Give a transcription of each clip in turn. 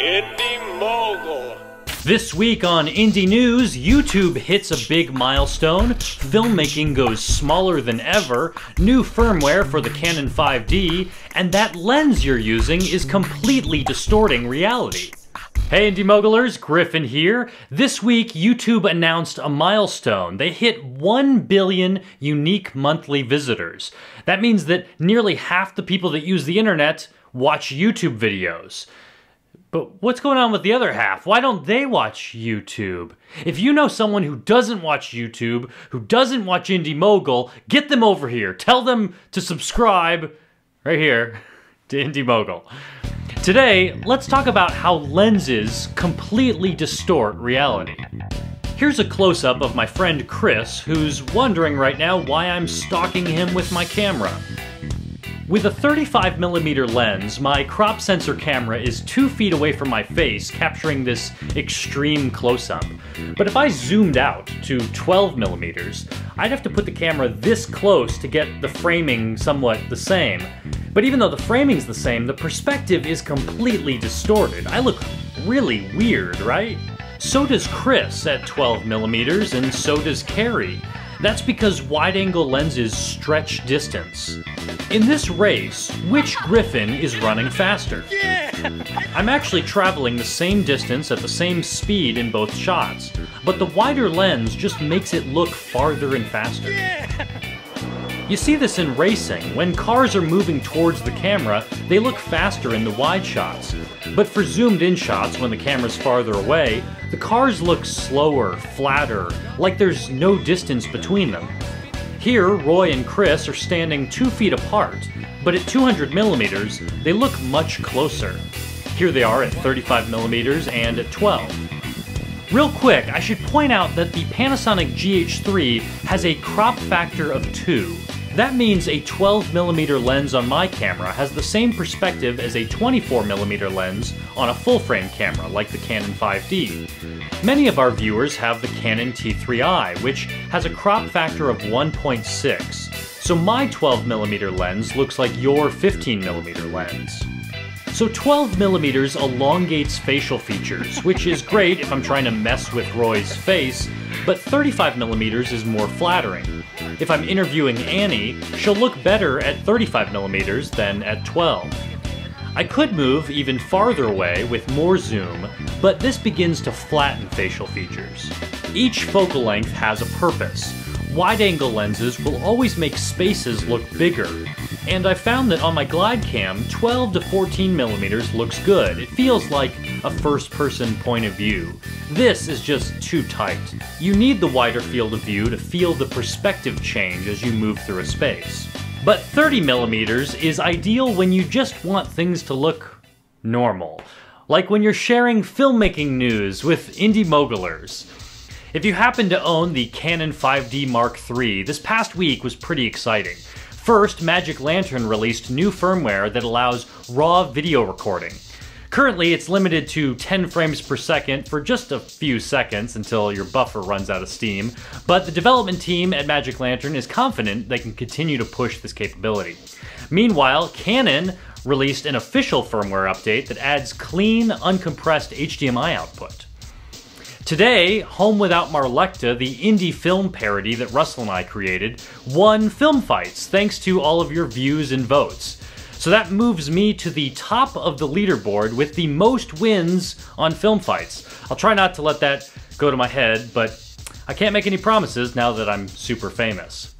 Indy Mogul. This week on Indie News, YouTube hits a big milestone, filmmaking goes smaller than ever, new firmware for the Canon 5D, and that lens you're using is completely distorting reality. Hey Indie Mogulers, Griffin here. This week, YouTube announced a milestone. They hit 1 billion unique monthly visitors. That means that nearly half the people that use the internet watch YouTube videos. But what's going on with the other half? Why don't they watch YouTube? If you know someone who doesn't watch YouTube, who doesn't watch Indie Mogul, get them over here. Tell them to subscribe, right here, to Indie Mogul. Today, let's talk about how lenses completely distort reality. Here's a close-up of my friend Chris, who's wondering right now why I'm stalking him with my camera. With a 35mm lens, my crop sensor camera is 2 feet away from my face, capturing this extreme close-up. But if I zoomed out to 12mm, I'd have to put the camera this close to get the framing somewhat the same. But even though the framing's the same, the perspective is completely distorted. I look really weird, right? So does Chris at 12mm, and so does Carrie. That's because wide-angle lenses stretch distance. In this race, which Griffin is running faster? Yeah! I'm actually traveling the same distance at the same speed in both shots, but the wider lens just makes it look farther and faster. Yeah! You see this in racing. When cars are moving towards the camera, they look faster in the wide shots. But for zoomed-in shots, when the camera's farther away, the cars look slower, flatter, like there's no distance between them. Here, Roy and Chris are standing 2 feet apart, but at 200mm, they look much closer. Here they are at 35mm and at 12. Real quick, I should point out that the Panasonic GH3 has a crop factor of 2. That means a 12mm lens on my camera has the same perspective as a 24mm lens on a full-frame camera like the Canon 5D. Many of our viewers have the Canon T3i, which has a crop factor of 1.6, so my 12mm lens looks like your 15mm lens. So 12mm elongates facial features, which is great if I'm trying to mess with Roy's face, but 35mm is more flattering. If I'm interviewing Annie, she'll look better at 35mm than at 12. I could move even farther away with more zoom, but this begins to flatten facial features. Each focal length has a purpose. Wide-angle lenses will always make spaces look bigger, and I found that on my glide cam, 12 to 14mm looks good. It feels like a first-person point of view. This is just too tight. You need the wider field of view to feel the perspective change as you move through a space. But 30mm is ideal when you just want things to look normal. Like when you're sharing filmmaking news with Indie Mogulers. If you happen to own the Canon 5D Mark III, this past week was pretty exciting. First, Magic Lantern released new firmware that allows raw video recording. Currently, it's limited to 10 frames per second for just a few seconds until your buffer runs out of steam, but the development team at Magic Lantern is confident they can continue to push this capability. Meanwhile, Canon released an official firmware update that adds clean, uncompressed HDMI output. Today, Home Without Marlecta, the indie film parody that Russell and I created, won Film Fights thanks to all of your views and votes. So that moves me to the top of the leaderboard with the most wins on Film Fights. I'll try not to let that go to my head, but I can't make any promises now that I'm super famous.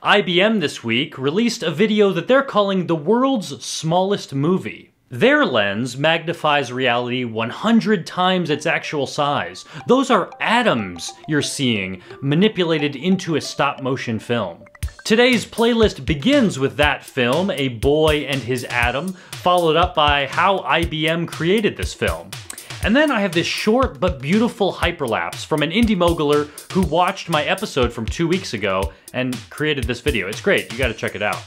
IBM this week released a video that they're calling the world's smallest movie. Their lens magnifies reality 100 times its actual size. Those are atoms you're seeing manipulated into a stop-motion film. Today's playlist begins with that film, A Boy and His Atom, followed up by how IBM created this film. And then I have this short but beautiful hyperlapse from an Indie Moguler who watched my episode from 2 weeks ago and created this video. It's great, you gotta check it out.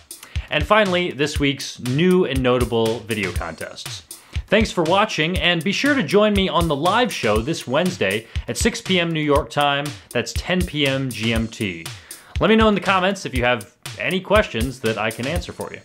And finally, this week's new and notable video contests. Thanks for watching, and be sure to join me on the live show this Wednesday at 6 p.m. New York time, that's 10 p.m. GMT. Let me know in the comments if you have any questions that I can answer for you.